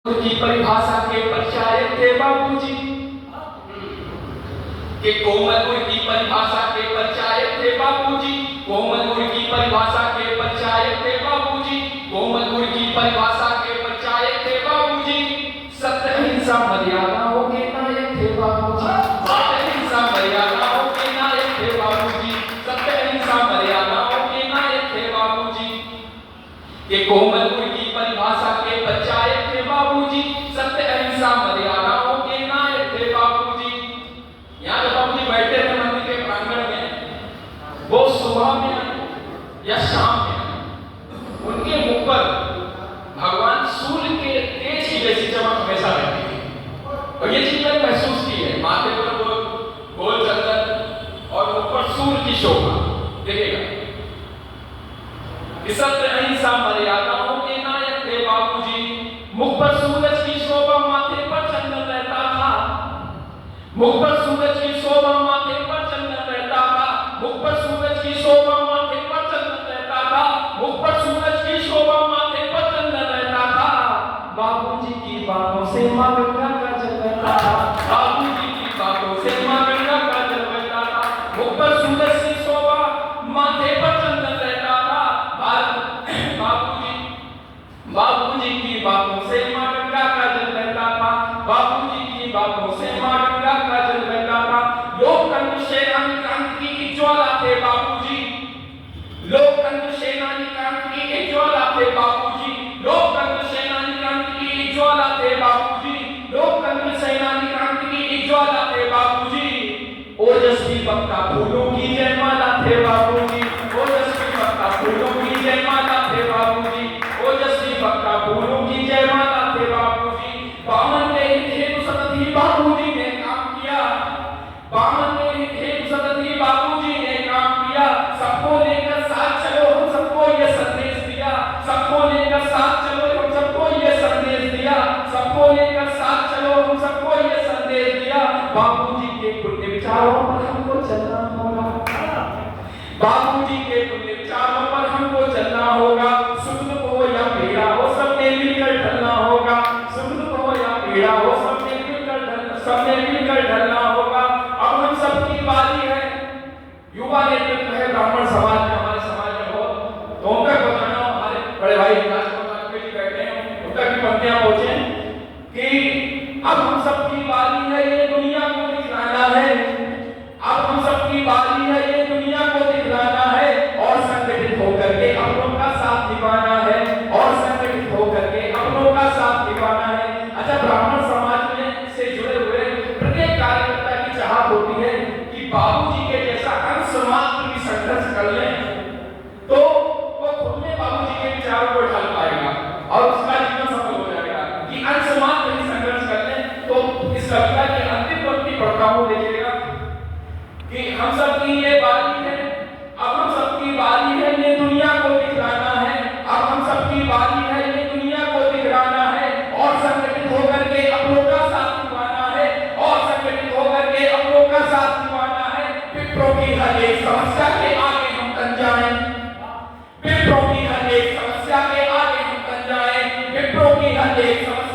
की परिभाषा के परिचायक थे बाबूजी के कोमल गुण की परिभाषा के परिचायक थे बाबूजी। कोमल गुण की परिभाषा के परिचायक थे बाबूजी। कोमल गुण की परिभाषा के परिचायक थे बाबूजी। सत्य अहिंसा मर्यादाओं के नायक थे बाबूजी। सत्य अहिंसा मर्यादाओं के नायक थे बाबूजी। सत्य अहिंसा मर्यादाओं के नायक थे बाबूजी। के कोमल गुण की परिभाषा के परिचायक थे बाबूजी। सत्य अहिंसा मर्यादाओं के नायक थे बाबूजी। यहाँ जब बाबूजी बैठे थे मंदिर के प्रांगण में, वो सुबह में या शाम में उनके मुख पर भगवान सूर्य के तेज की जैसी चमक हमेशा रहती थी। और ये चीज मैंने महसूस की है। माथे पर गोल चंदन और मुख पर सूर्य की शोभा देखिएगा। सत्य अहिंसा मर्यादाओं के नायक थे बाबूजी। मुख पर सूरज की शोभा, माथे पर चंदन रहता था। मुख पर सूरज की शोभा, माथे पर चंदन रहता था। मुख पर सूरज की शोभा, माथे पर चंदन रहता था। मुख पर सूरज की शोभा, माथे पर चंदन रहता था। बाबूजी की बातों से मां गंगा का जल बहता था। बाबूजी की बातों से मां गंगा का जल बहता था। मुख पर सूरज की शोभा, माथे पर चंदन रहता था। बाबूजी की बातों से मां गंगा का जल बहता था। बाबूजी की बातों से मां गंगा का जल बहता था। लोकतंत्र सेनानी क्रांति की ज्वाला थे बाबूजी। लोकतंत्र सेनानी क्रांति की ज्वाला थे बाबूजी। लोकतंत्र सेनानी क्रांति की ज्वाला थे बाबूजी। लोकतंत्र सेनानी क्रांति की ज्वाला थे बाबूजी। ओजस्वी वक्ता फूलों की जयमाला थे बाबूजी। ओजस्वी वक्ता फूलों की जयमाला थे बाबूजी। ओजस्वी वक्ता फूलों की जयमाला थे बाबूजी। बामन के हेतु सतत ही बाबूजी ने काम किया। बामन के हेतु सतत ही बाबूजी ने काम किया। सबको लेकर साथ चलो, हम सबको ये संदेश दिया। सबको लेकर साथ चलो, हम सबको ये संदेश दिया। सबको लेकर साथ चलो, हम सबको ये संदेश दिया। बाबूजी के पुण्य विचारों पर हमको चलना होगा। बाबूजी के पुण्य विचारों पर हमको चलना होगा। सुख दुख हो या पीड़ा हो, सबने मिलकर ढलना होगा। सुख दुख हो या पीड़ा हो, सबने मिलकर ढलना होगा। अब हम सबकी बारी है। युवा नेतृत्व है ब्राह्मण समाज में, हमारे समाज में हो तो उनका बताना, हमारे बड़े भाई बैठे हैं, उनका की पंक्तियां पहुंचे कि अब हम सबकी बारी है, ये दुनिया को दिखलाना है। अब हम सबकी बारी है, ये दुनिया को दिखलाना है। और संगठित होकर के अपनों का साथ निभाना है। और संगठित होकर के अपनों का साथ निभाना है। अच्छा, ब्राह्मण समाज में से जुड़े हुए प्रत्येक कार्यकर्ता की चाहत होती है कि बाबूजी के जैसा अंश मात्र भी संघर्ष कर ले तो वो खुद में बाबूजी के विचारों को ढाल पाएगा और उसका जीवन सफल हो जाएगा। कि अंश मात्र भी संघर्ष कर ले तो इस कविता की अंतिम पंक्ति पढ़ता हूं, देखिएगा कि हम सबकी ये बारी है। अब हम सबकी बारी है, ये दुनिया को दिखलाना है। अब हम सबकी बारी है, ये दुनिया को दिखलाना है। और संगठित होकर के अपनों का साथ निभाना है। और संगठित होकर के अपनों का साथ निभाना है। विप्रो की हर एक समस्या के आगे हम तन जाएं। विप्रो की हर एक समस्या के आगे हम तन जाएं। विप्रो की हर एक समस्या